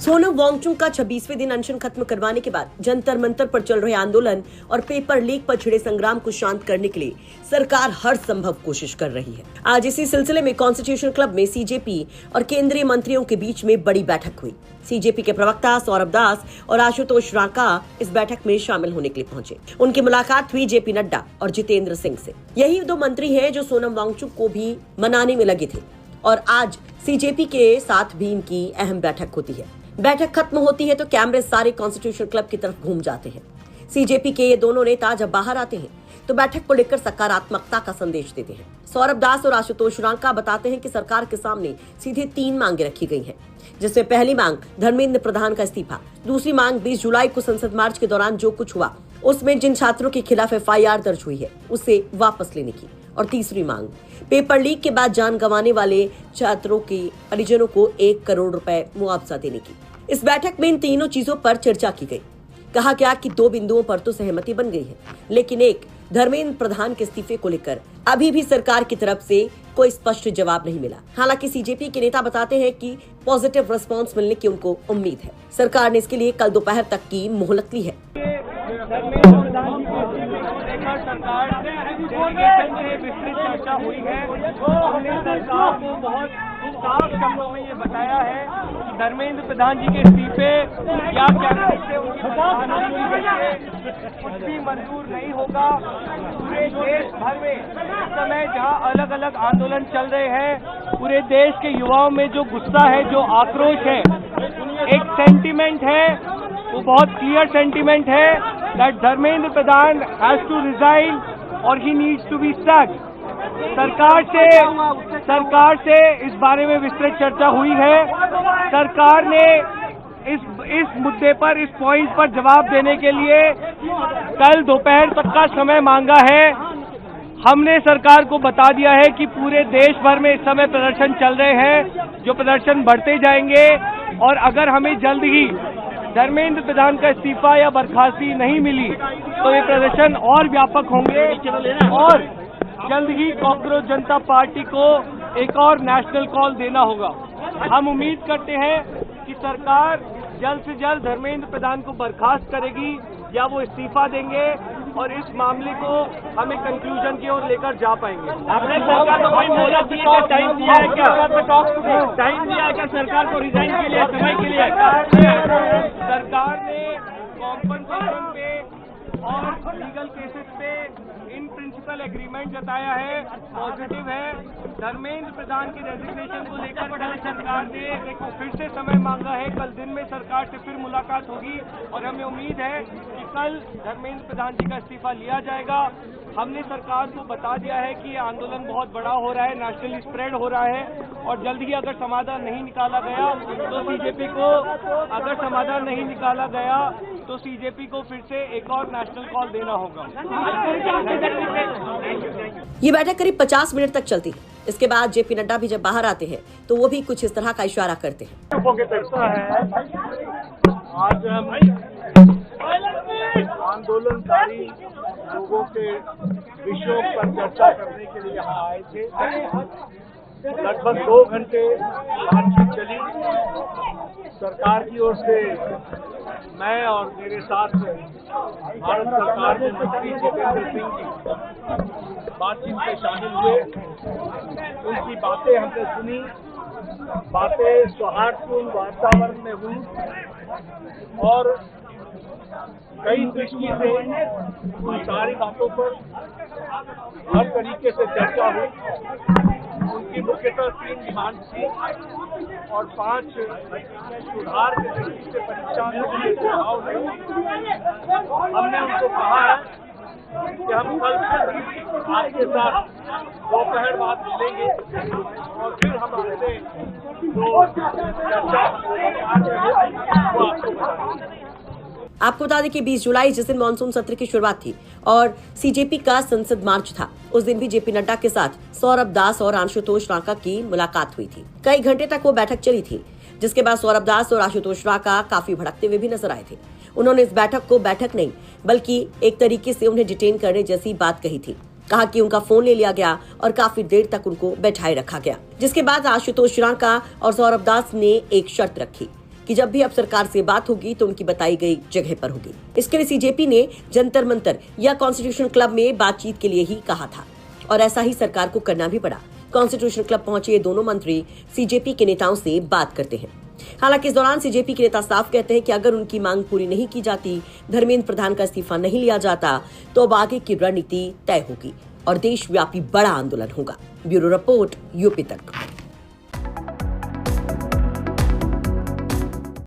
सोनम वांगचुक का 26वें दिन अनशन खत्म करवाने के बाद जंतर मंतर पर चल रहे आंदोलन और पेपर लीक पर छिड़े संग्राम को शांत करने के लिए सरकार हर संभव कोशिश कर रही है। आज इसी सिलसिले में कॉन्स्टिट्यूशन क्लब में सीजेपी और केंद्रीय मंत्रियों के बीच में बड़ी बैठक हुई। सीजेपी के प्रवक्ता सौरभ दास और आशुतोष रांका इस बैठक में शामिल होने के लिए पहुंचे। उनकी मुलाकात हुई जेपी नड्डा और जितेंद्र सिंह से। यही दो मंत्री हैं जो सोनम वांगचुक को भी मनाने में लगे थे और आज सीजेपी के साथ भी इनकी अहम बैठक होती है। बैठक खत्म होती है तो कैमरे सारे कॉन्स्टिट्यूशन क्लब की तरफ घूम जाते हैं। सीजेपी के ये दोनों नेता जब बाहर आते हैं तो बैठक को लेकर सकारात्मकता का संदेश देते हैं। सौरभ दास और आशुतोष रांका बताते हैं कि सरकार के सामने सीधे 3 मांगे रखी गई हैं, जिसमें पहली मांग धर्मेंद्र प्रधान का इस्तीफा, दूसरी मांग 20 जुलाई को संसद मार्च के दौरान जो कुछ हुआ उसमें जिन छात्रों के खिलाफ FIR दर्ज हुई है उसे वापस लेने की, और तीसरी मांग पेपर लीक के बाद जान गंवाने वाले छात्रों के परिजनों को 1 करोड़ रुपए मुआवजा देने की। इस बैठक में इन तीनों चीजों पर चर्चा की गई। कहा गया कि 2 बिंदुओं पर तो सहमति बन गई है, लेकिन एक धर्मेंद्र प्रधान के इस्तीफे को लेकर अभी भी सरकार की तरफ से कोई स्पष्ट जवाब नहीं मिला। हालांकि सीजेपी के नेता बताते हैं कि पॉजिटिव रिस्पांस मिलने की उनको उम्मीद है। सरकार ने इसके लिए कल दोपहर तक की मोहलत ली है। विस्तृत चर्चा हुई है। हमने सरकार को बहुत साफ शब्दों में ये बताया है कि धर्मेंद्र प्रधान जी के इस्तीफे या कैबिनेट से उनकी कुछ भी मंजूर नहीं होगा। पूरे देश भर में इस समय जहाँ अलग अलग आंदोलन चल रहे हैं, पूरे देश के युवाओं में जो गुस्सा है, जो आक्रोश है, एक सेंटीमेंट है, वो बहुत क्लियर सेंटीमेंट है that Dharmendra Pradhan has to resign और he needs to be sacked. सरकार से इस बारे में विस्तृत चर्चा हुई है। सरकार ने इस मुद्दे पर, इस पॉइंट पर जवाब देने के लिए कल दोपहर तक का समय मांगा है। हमने सरकार को बता दिया है कि पूरे देश भर में इस समय प्रदर्शन चल रहे हैं, जो प्रदर्शन बढ़ते जाएंगे और अगर हमें जल्द ही धर्मेंद्र प्रधान का इस्तीफा या बर्खास्ती नहीं मिली तो ये प्रदर्शन और व्यापक होंगे और जल्द ही कॉकरोच जनता पार्टी को एक और नेशनल कॉल देना होगा। हम उम्मीद करते हैं कि सरकार जल्द से जल्द धर्मेंद्र प्रधान को बर्खास्त करेगी या वो इस्तीफा देंगे और इस मामले को हमें कंक्लूजन की ओर लेकर जा पाएंगे। आपने सरकार को कोई मोहलत दी है, टाइम दिया है क्या? टाइम दिया है क्या सरकार को रिजाइन के लिए, समय के लिए? सरकार ने कॉम्पनसेशन पे और लीगल केसेस पे इन प्रिंसिपल एग्रीमेंट जताया है, पॉजिटिव है। धर्मेंद्र प्रधान की रेजिग्नेशन को लेकर कल सरकार ने फिर से समय मांगा है। कल दिन में सरकार से फिर मुलाकात होगी और हमें उम्मीद है कि कल धर्मेंद्र प्रधान जी का इस्तीफा लिया जाएगा। हमने सरकार को बता दिया है कि ये आंदोलन बहुत बड़ा हो रहा है, नेशनली स्प्रेड हो रहा है और जल्द ही अगर समाधान नहीं निकाला गया तो सीजेपी को फिर से एक और नेशनल कॉल देना होगा। ये बैठक करीब 50 मिनट तक चलती है। इसके बाद जेपी नड्डा भी जब बाहर आते हैं तो वो भी कुछ इस तरह का इशारा करते हैं। आज हम आंदोलनकारी लोगों के विषयों पर चर्चा करने के लिए यहाँ आए थे। लगभग 2 घंटे बातचीत चली। सरकार की ओर से मैं और मेरे साथ भारत सरकार के मंत्री जितेंद्र सिंह जी बातचीत में शामिल हुए। उनकी बातें हमने सुनी। बातें सौहार्दपूर्ण वातावरण में हुई और कई दृष्टि से उन सारी बातों पर हर तरीके से चर्चा हुई। उनकी मुख्यतः 3 डिमांड थी और 5 सुधार के दृष्टि से परीक्षा में सुझाव नहीं। हमने उनको कहा है कि हम कल आपके साथ दोपहर बाद मिलेंगे और फिर हम अपने जो चर्चा वो आपको बताएंगे। आपको बता दें कि 20 जुलाई जिस दिन मानसून सत्र की शुरुआत थी और सीजेपी का संसद मार्च था, उस दिन भी जेपी नड्डा के साथ सौरभ दास और आशुतोष रांका की मुलाकात हुई थी। कई घंटे तक वो बैठक चली थी, जिसके बाद सौरभ दास और आशुतोष रांका काफी भड़कते हुए भी नजर आए थे। उन्होंने इस बैठक को बैठक नहीं बल्कि एक तरीके से उन्हें डिटेन करने जैसी बात कही थी। कहा कि उनका फोन ले लिया गया और काफी देर तक उनको बैठाए रखा गया, जिसके बाद आशुतोष रांका और सौरभ दास ने एक शर्त रखी कि जब भी अब सरकार से बात होगी तो उनकी बताई गई जगह पर होगी। इसके लिए सीजेपी ने जंतर मंतर या कॉन्स्टिट्यूशन क्लब में बातचीत के लिए ही कहा था और ऐसा ही सरकार को करना भी पड़ा। कॉन्स्टिट्यूशन क्लब पहुंचे ये दोनों मंत्री सीजेपी के नेताओं से बात करते हैं। हालांकि इस दौरान सीजेपी के नेता साफ कहते हैं कि अगर उनकी मांग पूरी नहीं की जाती, धर्मेंद्र प्रधान का इस्तीफा नहीं लिया जाता, तो अब आगे की रणनीति तय होगी और देशव्यापी बड़ा आंदोलन होगा। ब्यूरो रिपोर्ट, यूपी तक।